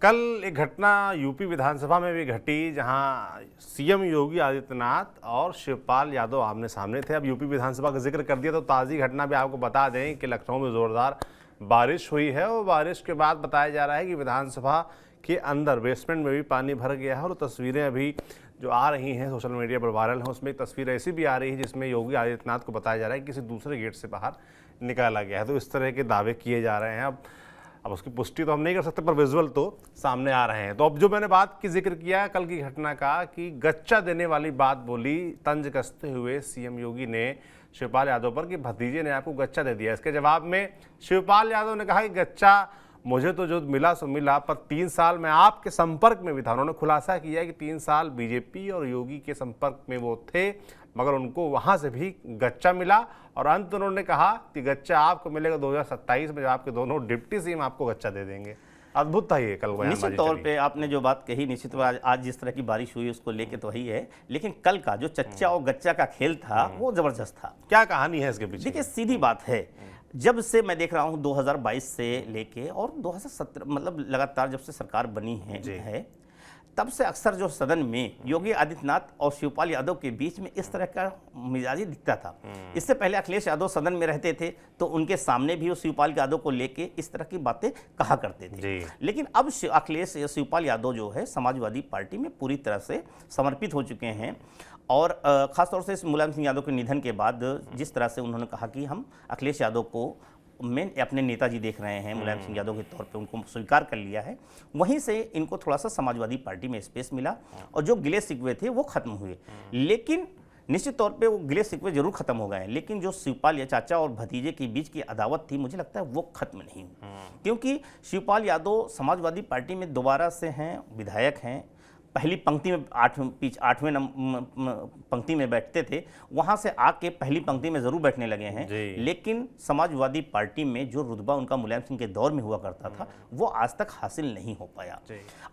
कल एक घटना यूपी विधानसभा में भी घटी जहां सीएम योगी आदित्यनाथ और शिवपाल यादव आमने सामने थे। अब यूपी विधानसभा का जिक्र कर दिया तो ताज़ी घटना भी आपको बता दें कि लखनऊ में ज़ोरदार बारिश हुई है और बारिश के बाद बताया जा रहा है कि विधानसभा के अंदर बेसमेंट में भी पानी भर गया है। और तस्वीरें अभी जो आ रही हैं सोशल मीडिया पर वायरल हैं, उसमें एक तस्वीर ऐसी भी आ रही है जिसमें योगी आदित्यनाथ को बताया जा रहा है कि किसी दूसरे गेट से बाहर निकाला गया है। तो इस तरह के दावे किए जा रहे हैं। अब उसकी पुष्टि तो हम नहीं कर सकते, पर विजुअल तो सामने आ रहे हैं। तो अब जो मैंने बात की जिक्र किया कल की घटना का कि गच्चा देने वाली बात बोली, तंज कसते हुए सीएम योगी ने शिवपाल यादव पर कि भतीजे ने आपको गच्चा दे दिया। इसके जवाब में शिवपाल यादव ने कहा कि गच्चा मुझे तो जो मिला सो मिला, पर 3 साल मैं आपके संपर्क में भी था। उन्होंने खुलासा किया कि 3 साल बीजेपी और योगी के संपर्क में वो थे, मगर उनको वहां से भी गच्चा मिला। और अंत उन्होंने कहा कि गच्चा आपको मिलेगा 2027 में, जब आपके दोनों डिप्टी सीएम आपको गच्चा दे देंगे। अद्भुत था ये कल। निश्चित तौर पे आपने जो बात कही, निश्चित आज जिस तरह की बारिश हुई उसको लेके तो वही है, लेकिन कल का जो चच्चा और गच्चा का खेल था वो जबरदस्त था। क्या कहानी है इसके पीछे? देखिए, सीधी बात है, जब से मैं देख रहा हूँ 2022 से लेके और 2017 मतलब लगातार जब से सरकार बनी है तब से अक्सर जो सदन में योगी आदित्यनाथ और शिवपाल यादव के बीच में इस तरह का मिजाजी दिखता था। इससे पहले अखिलेश यादव सदन में रहते थे तो उनके सामने भी वो शिवपाल यादव को लेके इस तरह की बातें कहा करते थे। लेकिन अब अखिलेश शिवपाल यादव जो है समाजवादी पार्टी में पूरी तरह से समर्पित हो चुके हैं। और ख़ासतौर से मुलायम सिंह यादव के निधन के बाद जिस तरह से उन्होंने कहा कि हम अखिलेश यादव को में अपने नेताजी देख रहे हैं, मुलायम सिंह यादव के तौर पे उनको स्वीकार कर लिया है, वहीं से इनको थोड़ा सा समाजवादी पार्टी में स्पेस मिला और जो गिले शिकवे थे वो खत्म हुए। लेकिन निश्चित तौर पे वो गिले शिकवे जरूर खत्म हो गए हैं, लेकिन जो शिवपाल या चाचा और भतीजे के बीच की अदावत थी मुझे लगता है वो खत्म नहीं हुई। क्योंकि शिवपाल यादव समाजवादी पार्टी में दोबारा से हैं, विधायक हैं, पहली पंक्ति में 8वें पंक्ति में बैठते थे, वहां से आके पहली पंक्ति में जरूर बैठने लगे हैं। लेकिन समाजवादी पार्टी में जो रुतबा उनका मुलायम सिंह के दौर में हुआ करता था वो आज तक हासिल नहीं हो पाया।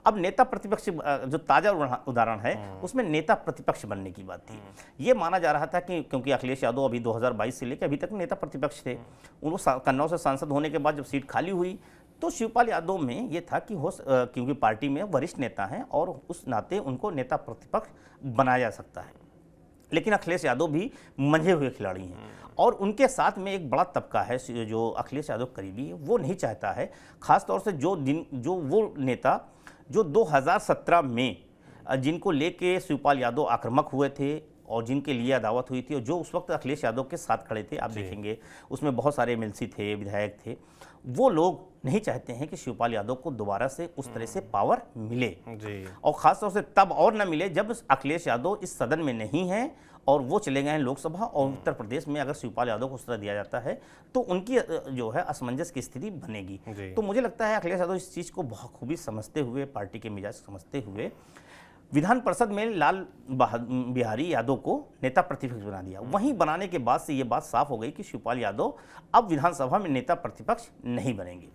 अब नेता प्रतिपक्ष जो ताजा उदाहरण है उसमें नेता प्रतिपक्ष बनने की बात थी। ये माना जा रहा था कि क्योंकि अखिलेश यादव अभी 2022 से लेकर अभी तक नेता प्रतिपक्ष थे, उनको कन्नौज से सांसद होने के बाद जब सीट खाली हुई तो शिवपाल यादव में ये था कि क्योंकि पार्टी में वरिष्ठ नेता हैं और उस नाते उनको नेता प्रतिपक्ष बनाया जा सकता है। लेकिन अखिलेश यादव भी मंझे हुए खिलाड़ी हैं और उनके साथ में एक बड़ा तबका है जो अखिलेश यादव करीबी है, वो नहीं चाहता है, खासतौर से जो वो नेता जो 2017 में जिनको लेके शिवपाल यादव आक्रामक हुए थे और जिनके लिए अदावत हुई थी और जो उस वक्त अखिलेश यादव के साथ खड़े थे, आप देखेंगे उसमें बहुत सारे एमएलसी थे, विधायक थे, वो लोग नहीं चाहते हैं कि शिवपाल यादव को दोबारा से उस तरह से पावर मिले। और खासतौर से तब और न मिले जब अखिलेश यादव इस सदन में नहीं है और वो चले गए हैं लोकसभा और उत्तर प्रदेश में। अगर शिवपाल यादव को उस तरह दिया जाता है तो उनकी जो है असमंजस की स्थिति बनेगी। तो मुझे लगता है अखिलेश यादव इस चीज़ को बखूबी समझते हुए, पार्टी के मिजाज समझते हुए विधान परिषद में लाल बिहारी यादव को नेता प्रतिपक्ष बना दिया। वहीं बनाने के बाद से ये बात साफ हो गई कि शिवपाल यादव अब विधानसभा में नेता प्रतिपक्ष नहीं बनेंगे।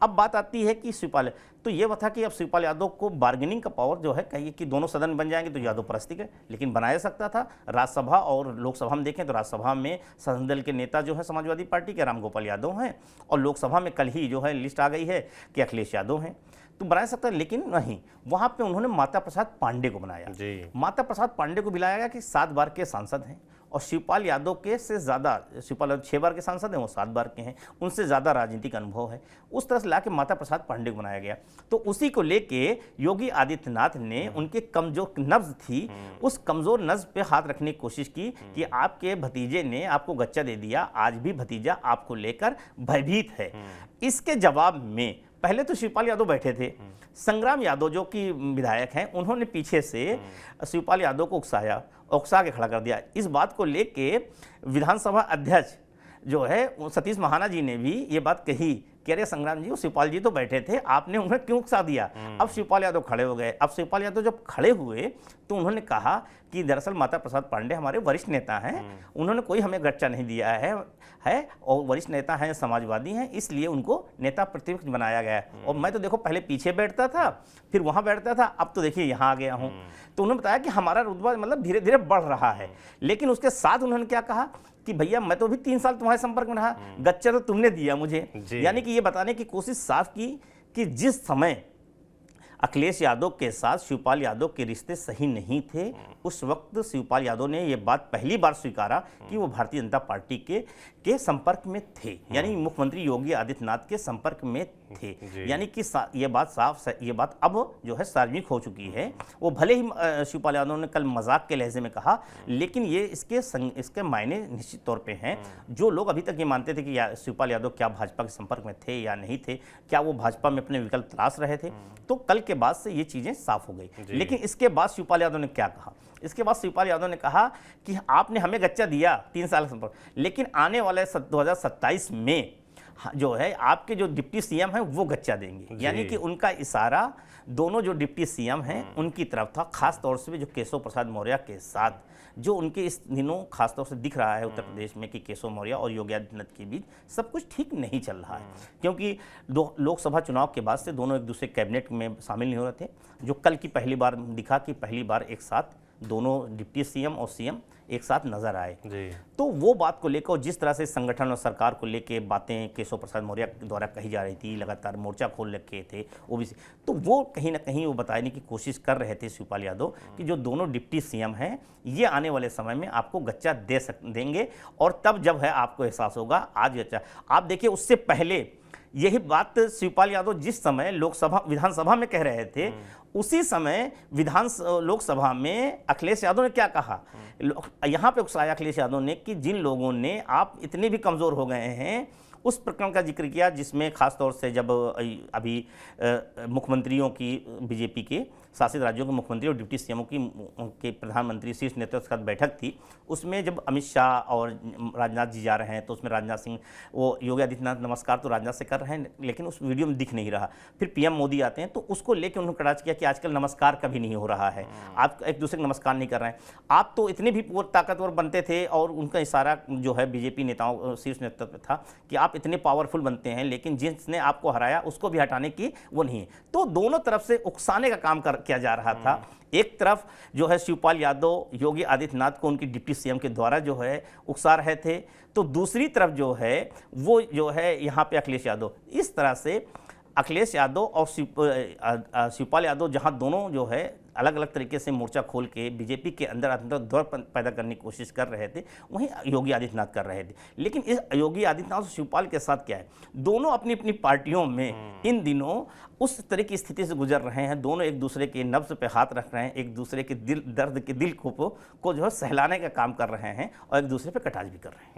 अब बात आती है कि शिवपाल, तो ये था कि अब शिवपाल यादव को बार्गेनिंग का पावर जो है, कहिए कि दोनों सदन बन जाएंगे तो यादव परस्ती है, लेकिन बनाया सकता था। राज्यसभा और लोकसभा में देखें तो राज्यसभा में संसदीय दल के नेता जो है समाजवादी पार्टी के राम गोपाल यादव हैं और लोकसभा में कल ही जो है लिस्ट आ गई है कि अखिलेश यादव हैं, तो बना सकता है। लेकिन नहीं, वहां पे उन्होंने माता प्रसाद पांडे को बनाया। माता प्रसाद पांडे को बुलाया गया कि 7 बार के सांसद हैं और शिवपाल यादव के से ज़्यादा, शिवपाल यादव 6 बार के सांसद हैं, वो 7 बार के हैं, उनसे ज़्यादा राजनीतिक अनुभव है। उस तरह से लाके माता प्रसाद पांडे को बनाया गया। तो उसी को लेके योगी आदित्यनाथ ने उनके कमजोर नब्ज थी, उस कमजोर नब्ज पे हाथ रखने की कोशिश की कि आपके भतीजे ने आपको गच्चा दे दिया, आज भी भतीजा आपको लेकर भयभीत है। इसके जवाब में पहले तो शिवपाल यादव बैठे थे, संग्राम यादव जो कि विधायक हैं, उन्होंने पीछे से शिवपाल यादव को उकसा के खड़ा कर दिया। इस बात को लेके विधानसभा अध्यक्ष जो है सतीश महाना जी ने भी ये बात कही कि अरे संग्राम जी, शिवपाल जी तो बैठे थे, आपने उन्हें क्यों उकसा दिया? अब शिवपाल यादव खड़े हो गए। अब शिवपाल यादव जब खड़े हुए तो उन्होंने कहा कि दरअसल माता प्रसाद पांडे हमारे वरिष्ठ नेता हैं, उन्होंने कोई हमें गच्चा नहीं दिया है और वरिष्ठ नेता हैं, समाजवादी हैं, इसलिए उनको नेता प्रतिपक्ष बनाया गया है। और मैं तो देखो पहले पीछे बैठता था, फिर वहां बैठता था, अब तो देखिए यहाँ आ गया हूँ। तो उन्होंने बताया कि हमारा रुतबा मतलब धीरे धीरे बढ़ रहा है। लेकिन उसके साथ उन्होंने क्या कहा कि भैया मैं तो भी 3 साल तुम्हारे संपर्क में रहा, गच्चा तो तुमने दिया मुझे। यानी कि ये बताने की कोशिश साफ की कि जिस समय अखिलेश यादव के साथ शिवपाल यादव के रिश्ते सही नहीं थे। उस वक्त शिवपाल यादव ने ये बात पहली बार स्वीकारा कि वो भारतीय जनता पार्टी के संपर्क में थे, यानी मुख्यमंत्री योगी आदित्यनाथ के संपर्क में थे। यानी कि ये बात अब जो है सार्वजनिक हो चुकी है। वो भले ही शिवपाल यादव ने कल मजाक के लहजे में कहा, लेकिन ये इसके मायने निश्चित तौर पे हैं। जो लोग अभी तक ये मानते थे कि शिवपाल यादव क्या भाजपा के संपर्क में थे या नहीं थे, क्या वो भाजपा में अपने विकल्प तलाश रहे थे, तो कल के बाद से ये चीजें साफ हो गई। लेकिन इसके बाद शिवपाल यादव ने क्या कहा? इसके बाद शिवपाल यादव ने कहा कि आपने हमें गच्चा दिया 3 साल का संपर्क, लेकिन आने वाले 2027 में जो है आपके जो डिप्टी सीएम हैं वो गच्चा देंगे। यानी कि उनका इशारा दोनों जो डिप्टी सीएम हैं उनकी तरफ था, खास तौर से जो केशव प्रसाद मौर्य के साथ, जो उनके इस दिनों खासतौर से दिख रहा है उत्तर प्रदेश में कि केशव मौर्य और योगी आदित्यनाथ के बीच सब कुछ ठीक नहीं चल रहा है। क्योंकि लोकसभा चुनाव के बाद से दोनों एक दूसरे कैबिनेट में शामिल नहीं हो रहे थे। जो कल की पहली बार दिखा कि पहली बार एक साथ दोनों डिप्टी सीएम और सीएम एक साथ नजर आए। तो वो बात को लेकर जिस तरह से संगठन और सरकार को लेकर बातें केशव प्रसाद मौर्य द्वारा कही जा रही थी, लगातार मोर्चा खोल रखे थे ओबीसी, तो वो कहीं ना कहीं वो बताने की कोशिश कर रहे थे शिवपाल यादव कि जो दोनों डिप्टी सीएम हैं ये आने वाले समय में आपको गच्चा देंगे, और तब जब है आपको एहसास होगा। आज गच्चा आप देखिए, उससे पहले यही बात शिवपाल यादव जिस समय विधानसभा में कह रहे थे, उसी समय लोकसभा में अखिलेश यादव ने क्या कहा? यहाँ पे उकसाया अखिलेश यादव ने कि जिन लोगों ने आप इतने भी कमज़ोर हो गए हैं, उस प्रकरण का जिक्र किया जिसमें खासतौर से जब अभी मुख्यमंत्रियों की बीजेपी के शासित राज्यों के मुख्यमंत्री और डिप्टी सीएमओ की प्रधानमंत्री शीर्ष नेतृत्व के साथ बैठक थी। उसमें जब अमित शाह और राजनाथ जी जा रहे हैं तो उसमें राजनाथ सिंह, वो योगी आदित्यनाथ नमस्कार तो राजनाथ से कर रहे हैं, लेकिन उस वीडियो में दिख नहीं रहा। फिर पीएम मोदी आते हैं तो उसको लेकर उन्होंने कटाक्ष किया कि आजकल नमस्कार कभी नहीं हो रहा है, आप एक दूसरे को नमस्कार नहीं कर रहे हैं, आप तो इतने भी ताकतवर बनते थे। और उनका इशारा जो है बीजेपी नेताओं शीर्ष नेतृत्व में था कि आप इतने पावरफुल बनते हैं, लेकिन जिसने आपको हराया उसको भी हटाने की वो नहीं है। तो दोनों तरफ से उकसाने का काम किया जा रहा था। एक तरफ जो है शिवपाल यादव योगी आदित्यनाथ को उनकी डिप्टी सीएम के द्वारा जो है उकसा रहे थे, तो दूसरी तरफ जो है वो जो है यहाँ पे अखिलेश यादव, इस तरह से अखिलेश यादव और शिवपाल यादव जहाँ दोनों जो है अलग अलग तरीके से मोर्चा खोल के बीजेपी के अंदर दौर पैदा करने की कोशिश कर रहे थे, वहीं योगी आदित्यनाथ कर रहे थे। लेकिन इस योगी आदित्यनाथ और शिवपाल के साथ क्या है, दोनों अपनी अपनी पार्टियों में इन दिनों उस तरह की स्थिति से गुजर रहे हैं। दोनों एक दूसरे के नब्ज पे हाथ रख रहे हैं, एक दूसरे के दिल को जो है सहलाने का काम कर रहे हैं और एक दूसरे पे कटाक्ष भी कर रहे हैं।